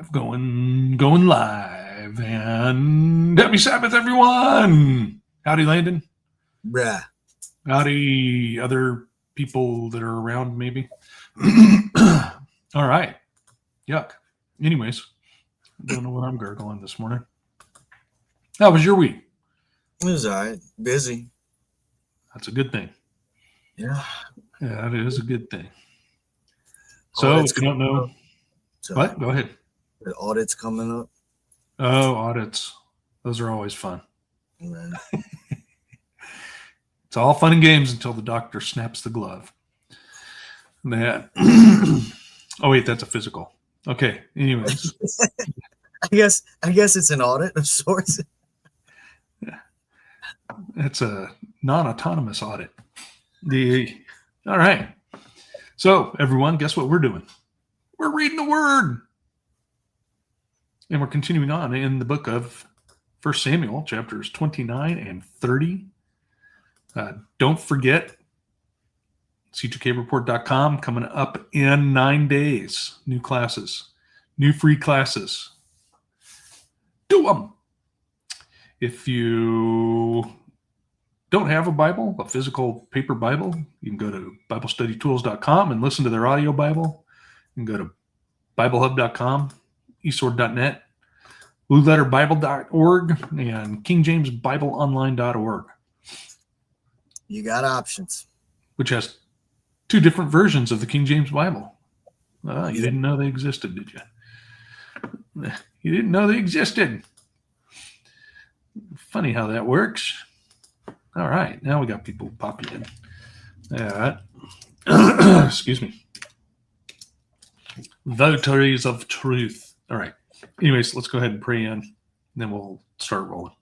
Going live, and happy Sabbath, everyone. Howdy, Landon. Bruh. Howdy, other people that are around, maybe. All right. Yuck. Anyways, I don't know what I'm gargling this morning. How was your week? It was all right. Busy. That's a good thing. Yeah. Yeah, that is a good thing. So, if you don't know, what? Go ahead. The audit's coming up. Oh, audits. Those are always fun. Man. It's all fun and games until the doctor snaps the glove. That. Oh, wait, that's a physical. Okay. Anyways. I guess it's an audit of sorts. It's a non-autonomous audit. All right. So, everyone, guess what we're doing? We're reading the Word. And we're continuing on in the book of 1Samuel, chapters 29 and 30. Don't forget, c2kreport.com coming up in 9 days. New classes, new free classes. Do them. If you don't have a Bible, a physical paper Bible, you can go to BibleStudyTools.com and listen to their audio Bible. You can go to BibleHub.com, eSword.net, BlueLetterBible.org, and KingJamesBibleOnline.org. You got options. Which has two different versions of the King James Bible. You didn't know they existed, did you? You didn't know they existed. Funny how that works. All right, now we got people popping in. Excuse me. Votaries of truth. All right. Anyways, let's go ahead and pray in, and then we'll start rolling.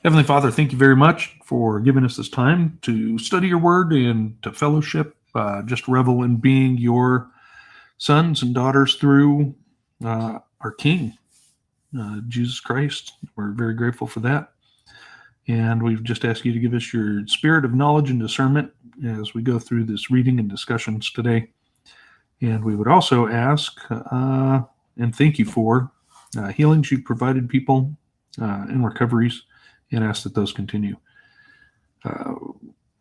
Heavenly Father, thank you very much for giving us this time to study your word and to fellowship, just revel in being your sons and daughters through our King, Jesus Christ. We're very grateful for that. And we've just asked you to give us your spirit of knowledge and discernment as we go through this reading and discussions today. And we would also ask and thank you for healings you've provided people and recoveries, and ask that those continue.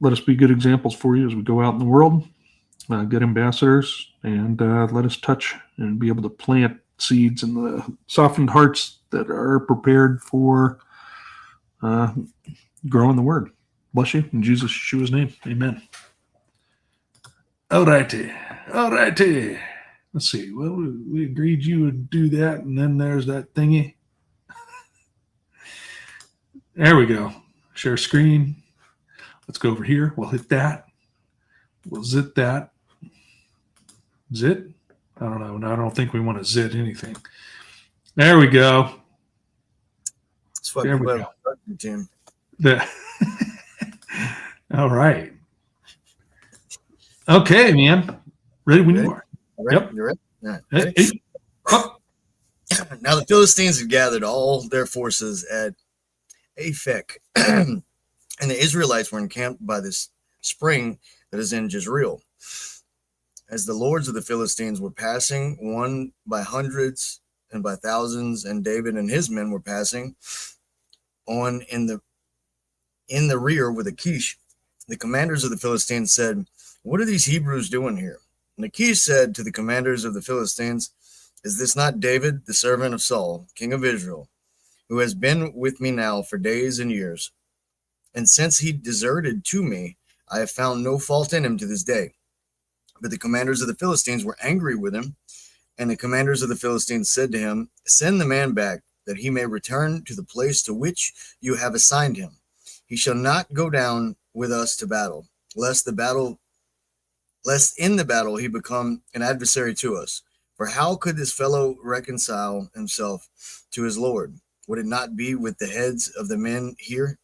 Let us be good examples for you as we go out in the world, good ambassadors, and let us touch and be able to plant seeds in the softened hearts that are prepared for growing the word. Bless you in Jesus Yeshua's name. Amen. All righty. Let's see. Well, we agreed you would do that, and then there's that thingy. There we go. Share screen. Let's go over here. We'll hit that. We'll zit that. Zit? I don't know. I don't think we want to zit anything. There we go. There we go. Jim. All right. Okay, man. Ready when you are. Yep. You're ready? All right. Ready? Now the Philistines had gathered all their forces at Aphek, and the Israelites were encamped by this spring that is in Jezreel. As the lords of the Philistines were passing, one by hundreds and by thousands, and David and his men were passing on in the rear with Achish. The commanders of the Philistines said, "What are these Hebrews doing here?" And Achish said to the commanders of the Philistines, "Is this not David, the servant of Saul, king of Israel, who has been with me now for days and years? And since he deserted to me, I have found no fault in him to this day." But the commanders of the Philistines were angry with him, and the commanders of the Philistines said to him, "Send the man back, that he may return to the place to which you have assigned him. He shall not go down with us to battle, lest in the battle he become an adversary to us. For how could this fellow reconcile himself to his Lord? Would it not be with the heads of the men here?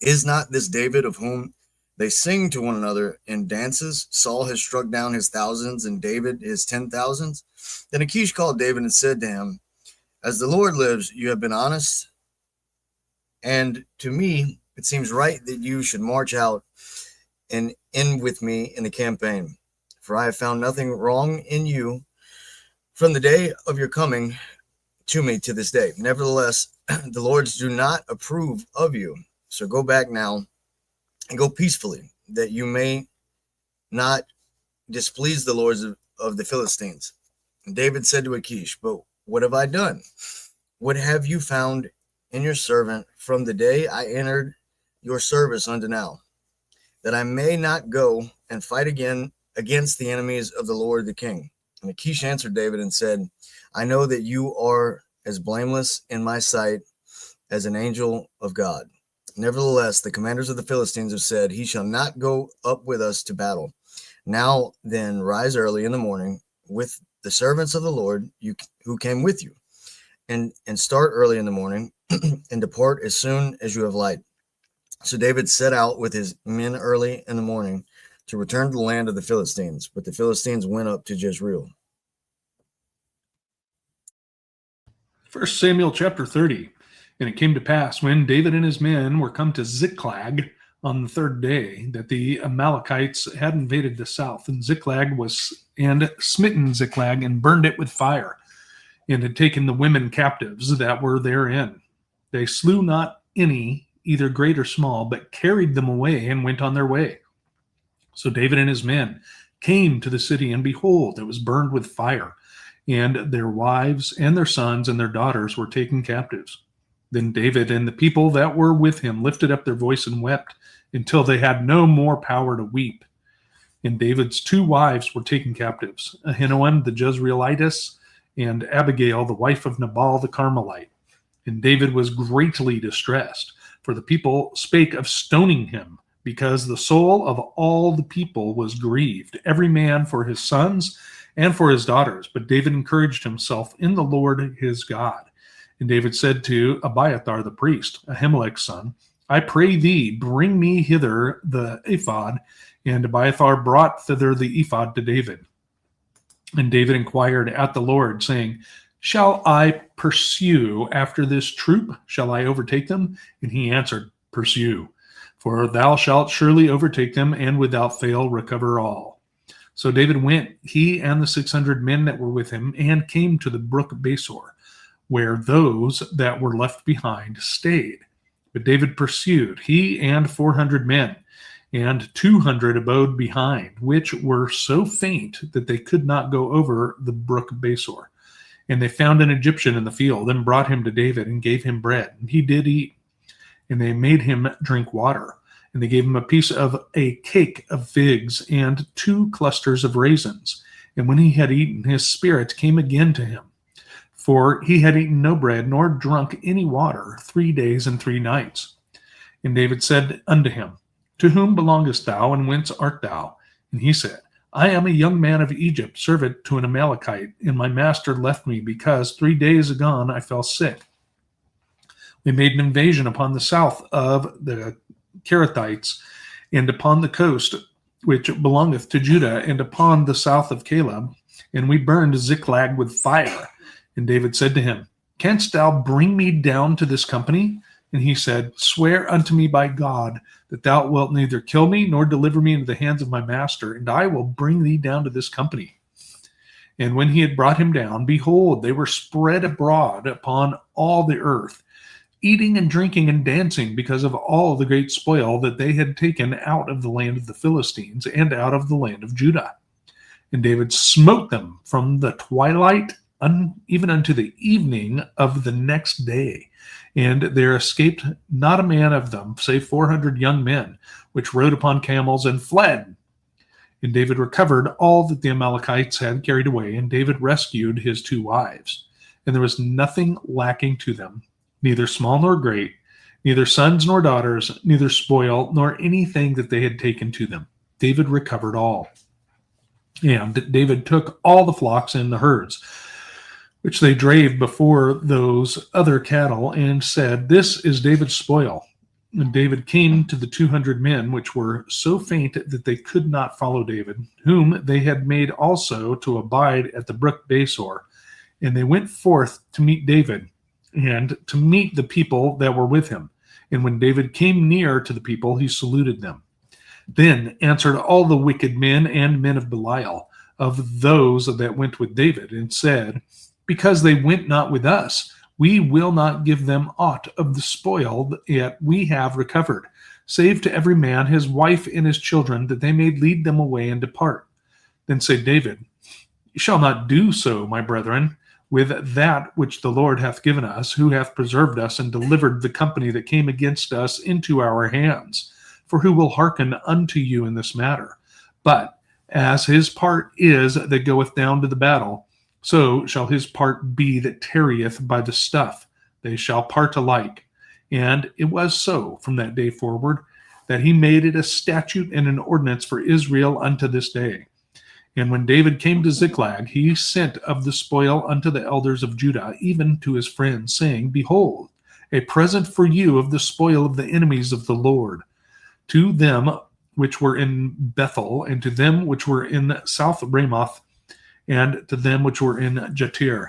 Is not this David of whom they sing to one another in dances? Saul has struck down his thousands and David his 10,000s. Then Achish called David and said to him, "As the Lord lives, you have been honest, and to me it seems right that you should march out and in with me in the campaign. For I have found nothing wrong in you, from the day of your coming to me to this day. Nevertheless, the lords do not approve of you. So go back now and go peacefully, that you may not displease the lords of the Philistines. And David said to Achish, but what have I done? What have you found in your servant from the day I entered your service unto now, that I may not go and fight again against the enemies of the Lord the king? And Achish answered David and said, I know that you are as blameless in my sight as an angel of God. Nevertheless, the commanders of the Philistines have said, he shall not go up with us to battle. Now then, rise early in the morning with the servants of the Lord who came with you, and start early in the morning and depart as soon as you have light. So David set out with his men early in the morning to return to the land of the Philistines, but the Philistines went up to Jezreel. 1 Samuel chapter 30. And it came to pass, when David and his men were come to Ziklag on the third day, that the Amalekites had invaded the south, and smitten Ziklag, and burned it with fire, and had taken the women captives that were therein. They slew not any, either great or small, but carried them away, and went on their way. So David and his men came to the city, and behold, it was burned with fire, and their wives and their sons and their daughters were taken captives. Then David and the people that were with him lifted up their voice and wept until they had no more power to weep. And David's two wives were taken captives, Ahinoam the Jezreelitess, and Abigail the wife of Nabal the Carmelite. And David was greatly distressed, for the people spake of stoning him, because the soul of all the people was grieved, every man for his sons and for his daughters. But David encouraged himself in the Lord his God. And David said to Abiathar the priest, Ahimelech's son, I pray thee, bring me hither the ephod. And Abiathar brought thither the ephod to David. And David inquired at the Lord, saying, shall I pursue after this troop? Shall I overtake them? And he answered, pursue, for thou shalt surely overtake them, and without fail recover all. So David went, he and the 600 men that were with him, and came to the brook Besor, where those that were left behind stayed. But David pursued, he and 400 men, and 200 abode behind, which were so faint that they could not go over the brook Besor. And they found an Egyptian in the field, and brought him to David, and gave him bread, and he did eat. And they made him drink water, and they gave him a piece of a cake of figs, and 2 clusters of raisins. And when he had eaten, his spirit came again to him, for he had eaten no bread, nor drunk any water 3 days and 3 nights. And David said unto him, to whom belongest thou, and whence art thou? And he said, I am a young man of Egypt, servant to an Amalekite, and my master left me, because 3 days agone I fell sick. We made an invasion upon the south of the Kerethites, and upon the coast which belongeth to Judah, and upon the south of Caleb, and we burned Ziklag with fire. And David said to him, canst thou bring me down to this company? And he said, swear unto me by God that thou wilt neither kill me nor deliver me into the hands of my master, and I will bring thee down to this company. And when he had brought him down, behold, they were spread abroad upon all the earth, eating and drinking and dancing, because of all the great spoil that they had taken out of the land of the Philistines and out of the land of Judah. And David smote them from the twilight even unto the evening of the next day. And there escaped not a man of them, save 400 young men, which rode upon camels and fled. And David recovered all that the Amalekites had carried away, and David rescued his 2 wives. And there was nothing lacking to them, neither small nor great, neither sons nor daughters, neither spoil, nor anything that they had taken to them. David recovered all. And David took all the flocks and the herds, which they drave before those other cattle, and said, this is David's spoil. And David came to the 200 men, which were so faint that they could not follow David, whom they had made also to abide at the brook Besor. And they went forth to meet David, and to meet the people that were with him. And when David came near to the people, he saluted them. Then answered all the wicked men and men of Belial, of those that went with David, and said, because they went not with us, we will not give them aught of the spoil that we have recovered, save to every man his wife and his children, that they may lead them away and depart. Then said David, you shall not do so, my brethren, with that which the Lord hath given us, who hath preserved us and delivered the company that came against us into our hands. For who will hearken unto you in this matter? But as his part is that goeth down to the battle, so shall his part be that tarrieth by the stuff. They shall part alike. And it was so from that day forward, that he made it a statute and an ordinance for Israel unto this day. And when David came to Ziklag, he sent of the spoil unto the elders of Judah, even to his friends, saying, behold, a present for you of the spoil of the enemies of the Lord, to them which were in Bethel, and to them which were in South Ramoth, and to them which were in Jatir,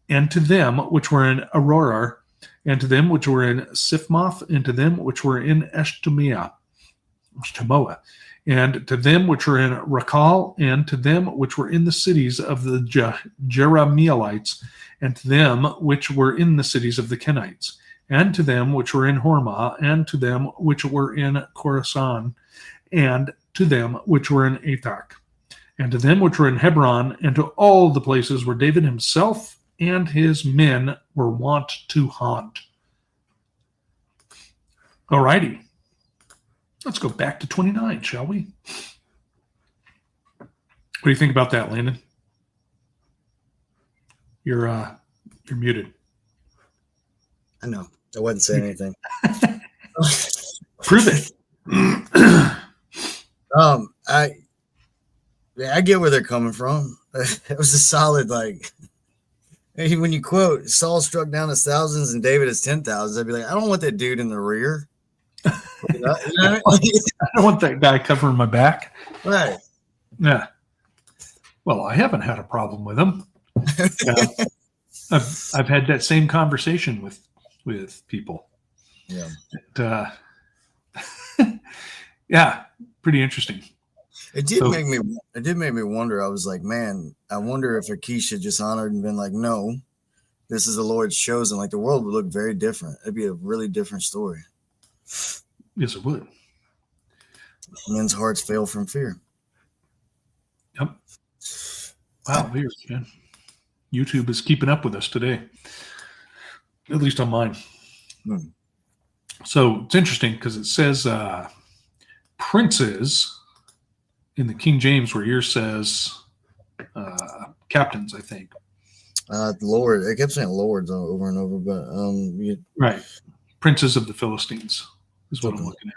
and to them which were in Arorar, and to them which were in Siphmoth, and to them which were in Eshtemoa, and to them which were in Rakal, and to them which were in the cities of the Jerahmeelites, and to them which were in the cities of the Kenites, and to them which were in Hormah, and to them which were in Khorasan, and to them which were in Athak, and to them which were in Hebron, and to all the places where David himself and his men were wont to haunt. All righty. Let's go back to 29, shall we? What do you think about that, Landon? You're muted. I know. I wasn't saying anything. Prove it. I get where they're coming from. It was a solid, like, when you quote Saul struck down his thousands and David his 10,000s, I'd be like, I don't want that dude in the rear. You know? I don't want that guy covering my back. Right. Yeah. Well, I haven't had a problem with him. I've had that same conversation with people. Yeah. Yeah, pretty interesting. It did make me wonder. I was like, man, I wonder if Achish had just honored and been like, no, this is the Lord's chosen. Like, the world would look very different. It'd be a really different story. Yes, it would. Men's hearts fail from fear. Yep. Wow, weird, man. YouTube is keeping up with us today. At least on mine. So it's interesting because it says princes in the King James, where yours says captains, I think. Lord. I kept saying lords over and over, but right. Princes of the Philistines is what I'm looking at.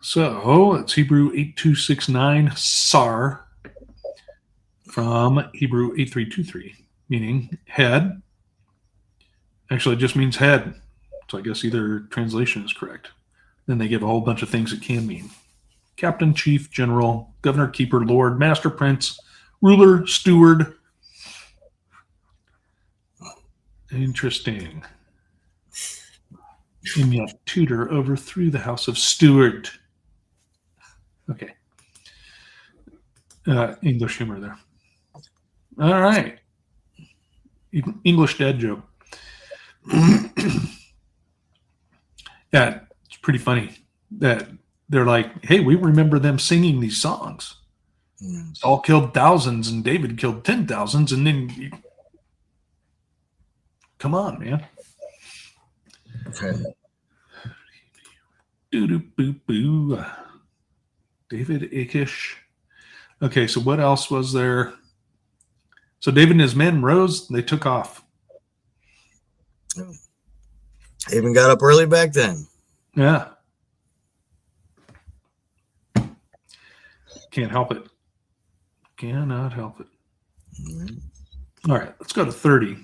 So it's Hebrew 8269 Sar from Hebrew 8323, meaning head. Actually, it just means head. So I guess either translation is correct. Then they give a whole bunch of things it can mean. Captain, chief, general, governor, keeper, lord, master, prince, ruler, steward. Interesting. And yet Tudor overthrew the house of Stuart. Okay. English humor there. All right. English dad joke. Yeah, it's pretty funny that they're like, hey, we remember them singing these songs. Saul killed thousands and David killed 10,000s, and then come on, man. Okay. Doo-doo-boo-boo. David Achish. Okay, so what else was there? So David and his men rose, they took off. They even got up early back then. Yeah. Can't help it. Cannot help it. All right, let's go to 30.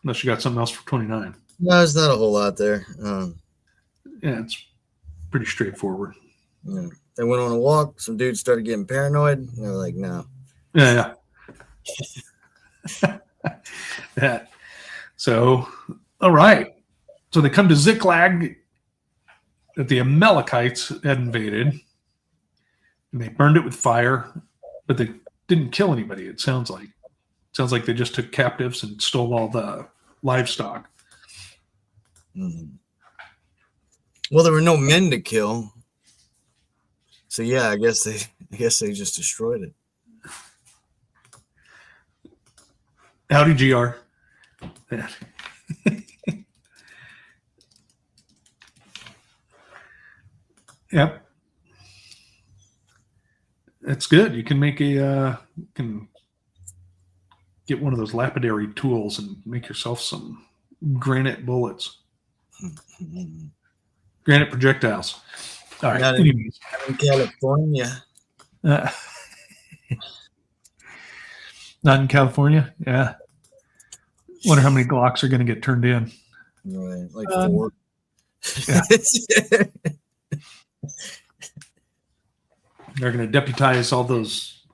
Unless you got something else for 29. No, there's not a whole lot there. Yeah, it's pretty straightforward. Yeah. They went on a walk. Some dudes started getting paranoid. And they were like, no. Yeah. That. So, all right. So they come to Ziklag that the Amalekites had invaded. and they burned it with fire, but they didn't kill anybody. It sounds like they just took captives and stole all the livestock. Mm-hmm. Well, there were no men to kill, so yeah, I guess they just destroyed it. Howdy, GR. Yep. That's good. You can make can get one of those lapidary tools and make yourself some granite bullets. Granite projectiles. All right. Not in California. Not in California? Yeah. Wonder how many Glocks are going to get turned in. Right, like 4. Yeah. They're going to deputize all those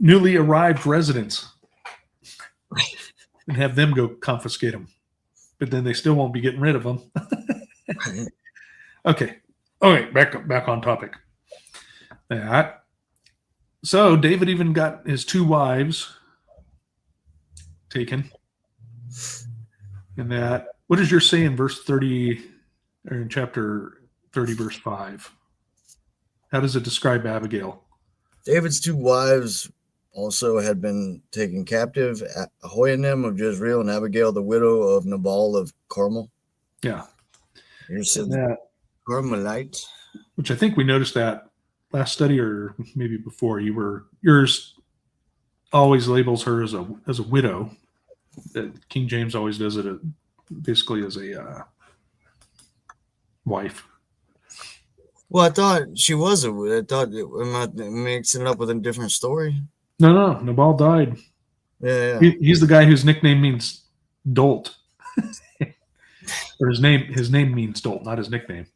newly arrived residents and have them go confiscate them. But then they still won't be getting rid of them. Okay. Back on topic. Yeah. So David even got his 2 wives taken. And that, what does yours say in verse 30, or in chapter 30, verse 5? How does it describe Abigail? David's 2 wives also had been taken captive, Ahoianim of Jezreel and Abigail, the widow of Nabal of Carmel. Yeah. Here's the Carmelite. Which I think we noticed that last study, or maybe before. Yours always labels her as a widow. King James always does it basically as a wife. Well, I thought she was a widow. I thought, am I mixing it up with a different story? No. Nabal died. Yeah. He's the guy whose nickname means dolt. Or his name means dolt, not his nickname.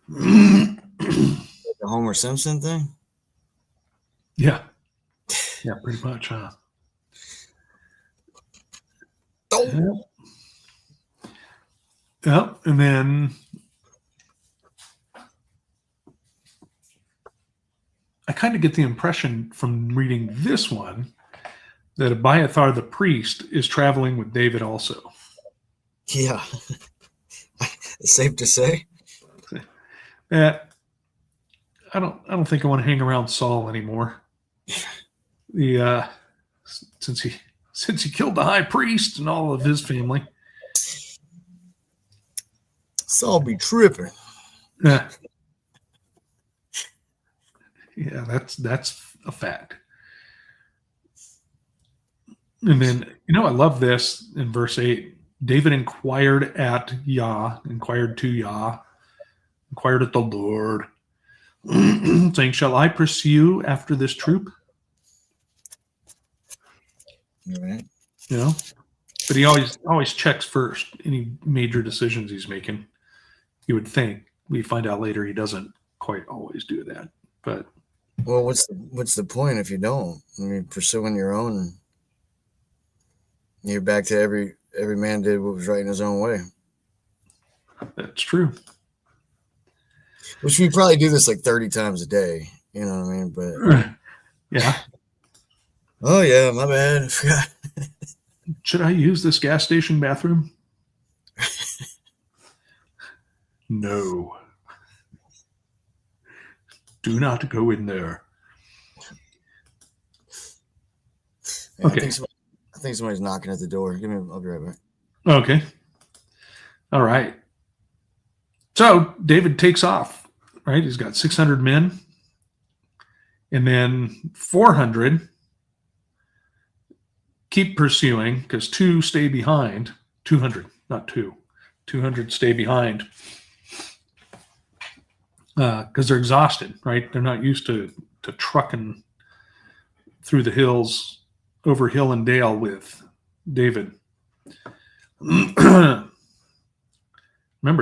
The Homer Simpson thing? Yeah, pretty much, huh? Oh. Yeah, and then I kind of get the impression from reading this one that Abiathar the priest is traveling with David also. Yeah. Safe to say. I don't think I want to hang around Saul anymore. Since he killed the high priest and all of his family. Saul be tripping. Yeah, that's a fact. And then, I love this in verse 8. David inquired to Yah, inquired at the Lord, saying, "Shall I pursue after this troop?" Right. But he always checks first any major decisions he's making. You would think. We find out later he doesn't quite always do that. But well, what's the point if you don't? I mean, pursuing your own, you're back to every man did what was right in his own way. That's true. Which we probably do this like 30 times a day. You know what I mean? But yeah. Oh yeah, my bad. I forgot. Should I use this gas station bathroom? No. Do not go in there. Yeah, Okay. I think somebody's knocking at the door. I'll be right back. Okay. All right. So David takes off, right? He's got 600 men. And then 400 keep pursuing because 2 stay behind. 200, not 2. 200 stay behind because they're exhausted, right? They're not used to trucking through the hills, over hill and dale with David. Remember,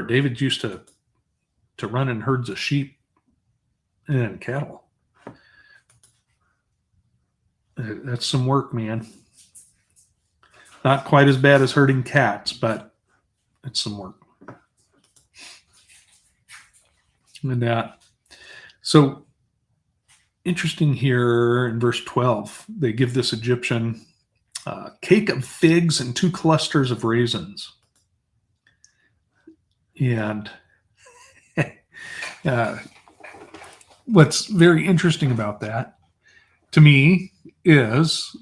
David used to run in herds of sheep and cattle. That's some work, man. Not quite as bad as herding cats, but it's some work. And so interesting here in verse 12, they give this Egyptian cake of figs and 2 clusters of raisins. And what's very interesting about that to me is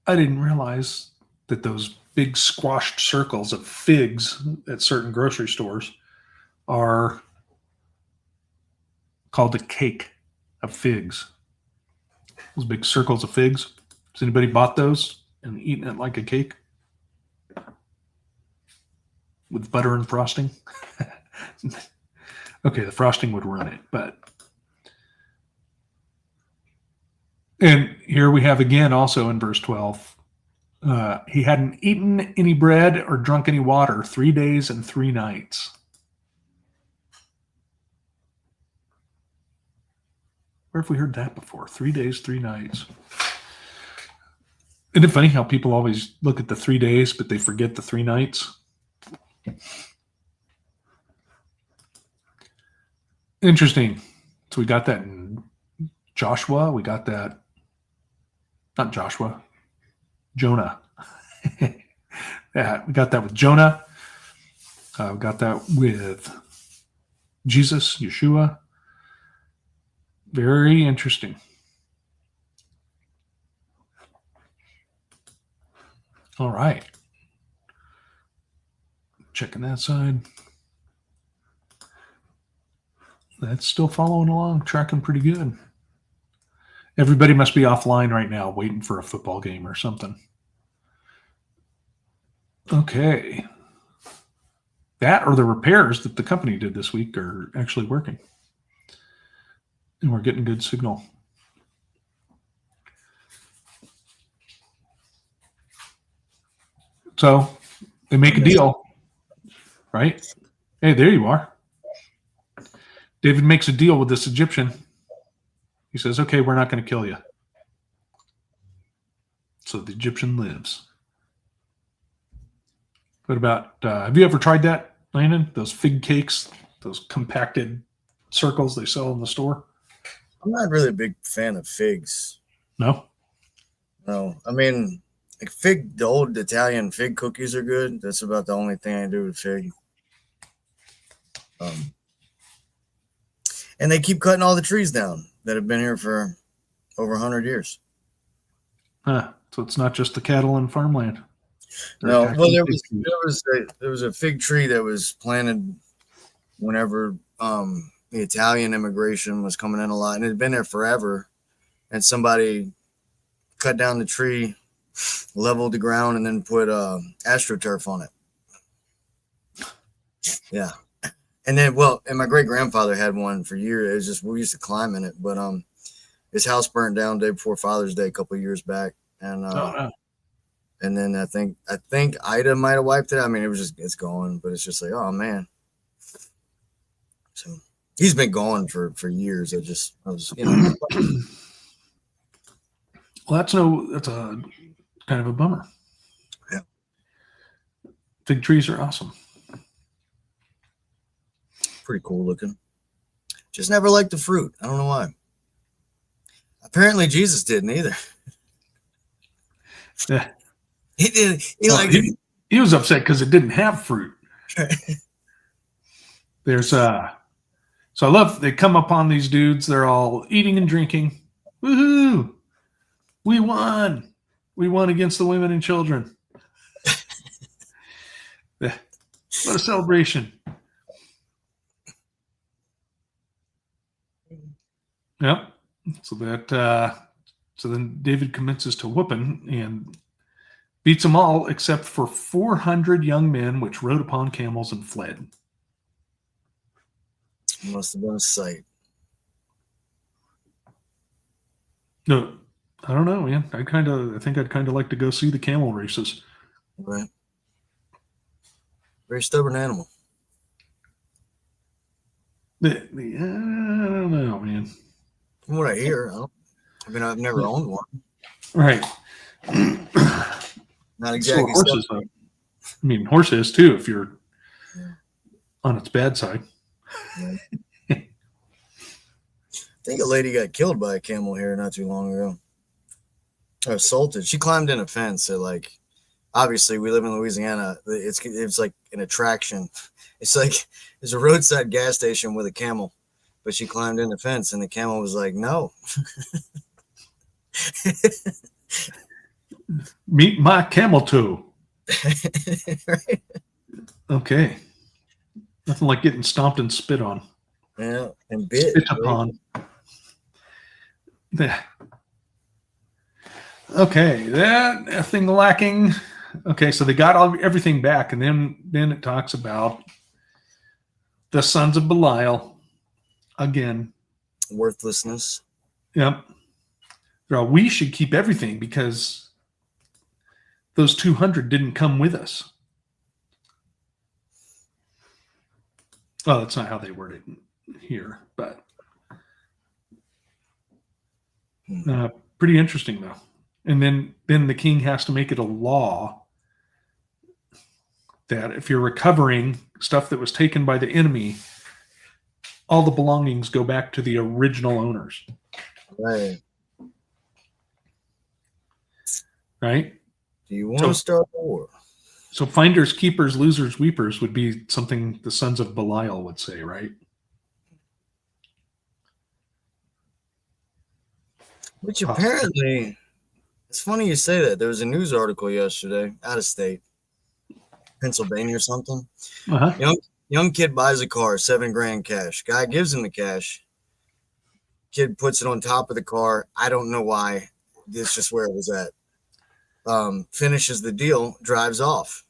I didn't realize that those big squashed circles of figs at certain grocery stores are called a cake of figs. Those big circles of figs. Has anybody bought those and eaten it like a cake? With butter and frosting? Okay, the frosting would run it, but... And here we have again also in verse 12, he hadn't eaten any bread or drunk any water 3 days and 3 nights. Where have we heard that before? 3 days, 3 nights. Isn't it funny how people always look at the 3 days, but they forget the 3 nights? Interesting. So we got that in Joshua. We got that, not Joshua, Jonah. Yeah, we got that with Jonah. We got that with Jesus, Yeshua. Very interesting. All right. Checking that side. That's still following along, tracking pretty good. Everybody must be offline right now, waiting for a football game or something. Okay. That or the repairs that the company did this week are actually working. And we're getting good signal. So they make a deal, right? Hey, there you are. David makes a deal with this Egyptian. He says, okay, we're not going to kill you. So the Egyptian lives. What about, have you ever tried that, Landon? Those fig cakes, those compacted circles they sell in the store? I'm not really a big fan of figs. No? No. I mean, like the old Italian fig cookies are good. That's about the only thing I do with fig. And they keep cutting all the trees down that have been here for over 100 years. So it's not just the cattle and farmland. No, well, there was a fig tree that was planted whenever the Italian immigration was coming in a lot, and it had been there forever. And somebody cut down the tree, leveled the ground, and then put astroturf on it. Yeah. And then, and my great grandfather had one for years. It was just, we used to climb in it, but his house burned down day before Father's Day a couple of years back, and and then I think Ida might have wiped it. I mean, it's gone, but it's just like, oh man. So he's been gone for years. Well, that's a kind of a bummer. Yeah. Fig trees are awesome. Pretty cool looking. Just never liked the fruit. I don't know why. Apparently Jesus didn't either. Yeah. He did. He was upset because it didn't have fruit. There's so I love they come upon these dudes. They're all eating and drinking. Woohoo! We won. We won against the women and children. What a celebration. Yep. So then David commences to whooping and beats them all except for 400 young men which rode upon camels and fled. Must have been a sight. No, I don't know, man. I think I'd kind of like to go see the camel races. Right. Very stubborn animal. I don't know, man. From what I hear, I've never owned one. Right. Not exactly. So horses, I mean, horses too. If you're on its bad side. Yeah. I think a lady got killed by a camel here not too long ago. Or assaulted. She climbed in a fence. So, like, obviously, we live in Louisiana. It's like an attraction. It's like there's a roadside gas station with a camel, but she climbed in the fence, and the camel was like, "No." Meet my camel toe. Right? Okay. Nothing like getting stomped and spit on. Yeah, and bit. Spit upon. Yeah. Okay, that thing lacking. Okay, so they got everything back, and then it talks about the sons of Belial again. Worthlessness. Yep. Well, we should keep everything because those 200 didn't come with us. Well, that's not how they word it here, but pretty interesting though. And then the king has to make it a law that if you're recovering stuff that was taken by the enemy, all the belongings go back to the original owners. Right. Right? Do you want to start a war? So finders, keepers, losers, weepers would be something the sons of Belial would say, right? Which apparently, it's funny you say that. There was a news article yesterday, out of state, Pennsylvania or something. Uh-huh. Young kid buys a car, $7,000 cash. Guy gives him the cash. Kid puts it on top of the car. I don't know why. It's just where it was at. Finishes the deal, drives off.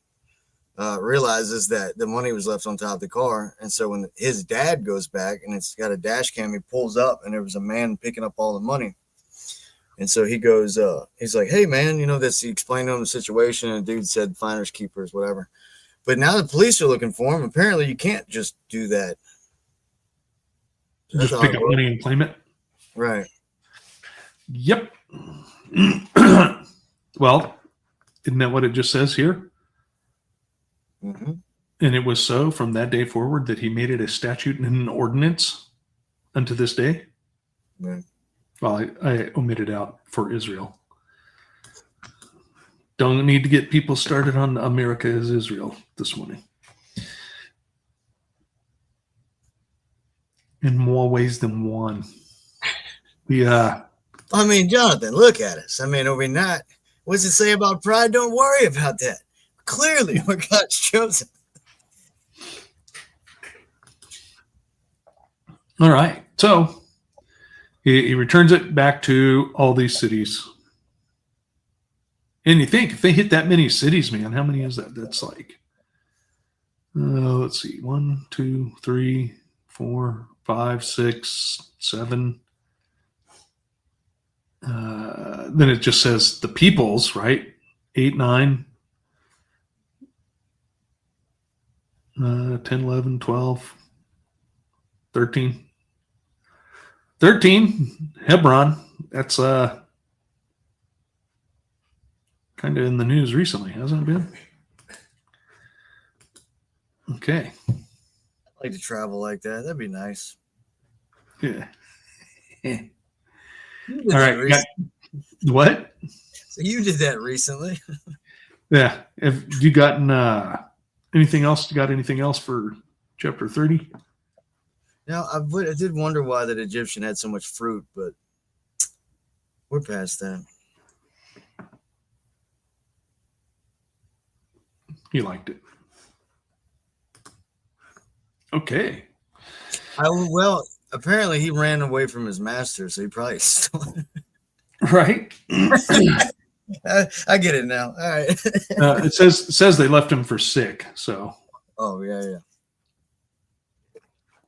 Realizes that the money was left on top of the car. And so when his dad goes back and it's got a dash cam, he pulls up and there was a man picking up all the money. And so he goes, he's like, "Hey man, he explained to him the situation, and the dude said finders, keepers, whatever. But now the police are looking for him. Apparently you can't just do that. Just pick up money and claim it. Right. Yep. Well, isn't that what it just says here? Mm-hmm. And it was so from that day forward that he made it a statute and an ordinance unto this day. Right. Well, I omitted out for Israel. Don't need to get people started on America is Israel this morning. In more ways than one. Yeah. I mean, Jonathan, look at us. I mean, are we not? What's it say about pride? Don't worry about that. Clearly, we're God's chosen. All right. So he returns it back to all these cities. And you think if they hit that many cities, man, how many is that? That's like, let's see, 1, 2, 3, 4, 5, 6, 7. Then it just says the peoples, right? 8, 9, 10, 11, 12, 13. 13, Hebron. That's kind of in the news recently, hasn't it been? Okay. I'd like to travel like that. That'd be nice. Yeah. All right. What? So you did that recently. Yeah. Have you gotten anything else? Got anything else for chapter 30? Now, I did wonder why that Egyptian had so much fruit, but we're past that. He liked it. Okay. Well, apparently he ran away from his master, so he probably stole it. Right. I get it now. All right. It says they left him for sick. So. Oh yeah.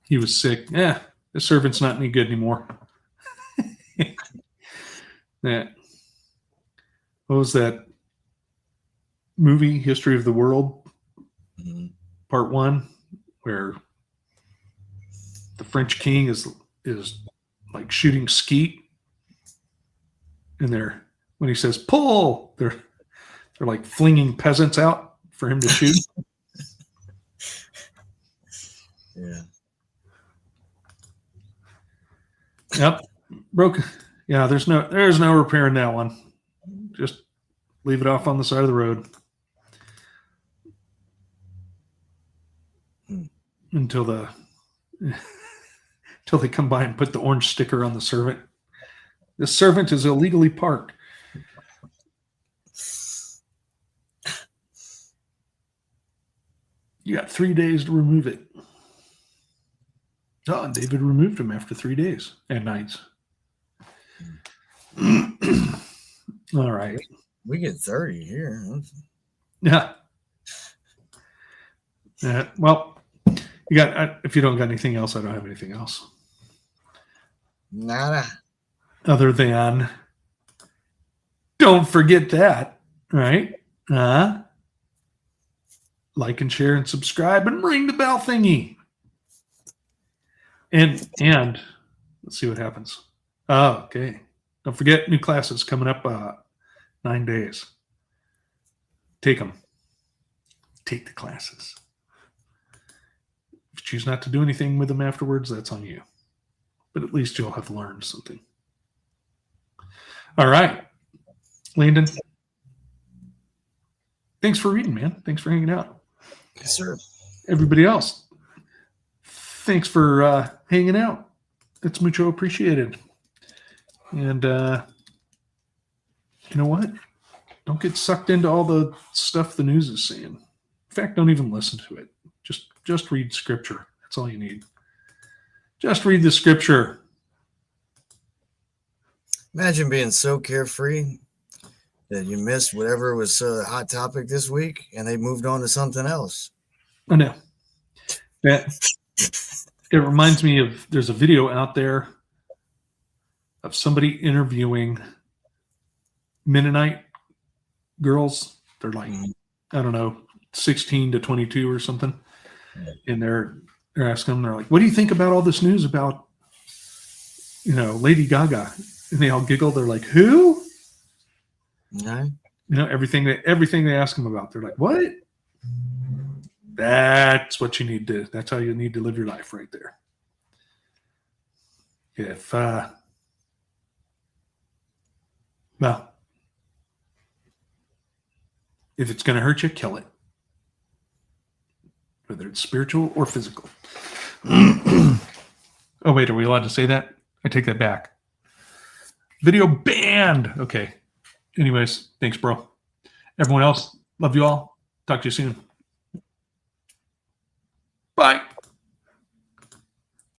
He was sick. Yeah, the servant's not any good anymore. Yeah. What was that movie, History of the World, Part 1, where the French king is like shooting skeet, and when he says pull, they're like flinging peasants out for him to shoot. Yeah. Yep. Broke. Yeah, there's no repairing that one. Just leave it off on the side of the road. Until they come by and put the orange sticker on the servant. The servant is illegally parked. You got 3 days to remove it. Oh, and David removed him after 3 days and nights. All right. We get 30 here. Yeah. Well, you got. If you don't got anything else, I don't have anything else. Nada. Other than, don't forget that, right? Like and share and subscribe and ring the bell thingy. And let's see what happens. Oh, okay. Don't forget, new classes coming up 9 days. Take them. Take the classes. If you choose not to do anything with them afterwards, that's on you. But at least you'll have learned something. All right. Landon, thanks for reading, man. Thanks for hanging out. Yes, sir. Everybody else, thanks for hanging out. It's mucho appreciated. And you know what? Don't get sucked into all the stuff the news is saying. In fact, don't even listen to it. Just read scripture. That's all you need. Just read the scripture. Imagine being so carefree that you missed whatever was a hot topic this week and they moved on to something else. I know. It reminds me of, there's a video out there of somebody interviewing Mennonite girls. They're like, I don't know, 16 to 22 or something. And they're asking them, they're like, what do you think about all this news about, Lady Gaga? And they all giggle. They're like, who? No. Everything they ask them about. They're like, what? That's what you need to, that's how you need to live your life right there. If it's going to hurt you, kill it. Whether it's spiritual or physical. Oh, wait, are we allowed to say that? I take that back. Video banned. Okay. Anyways, thanks, bro. Everyone else, love you all. Talk to you soon. Bye.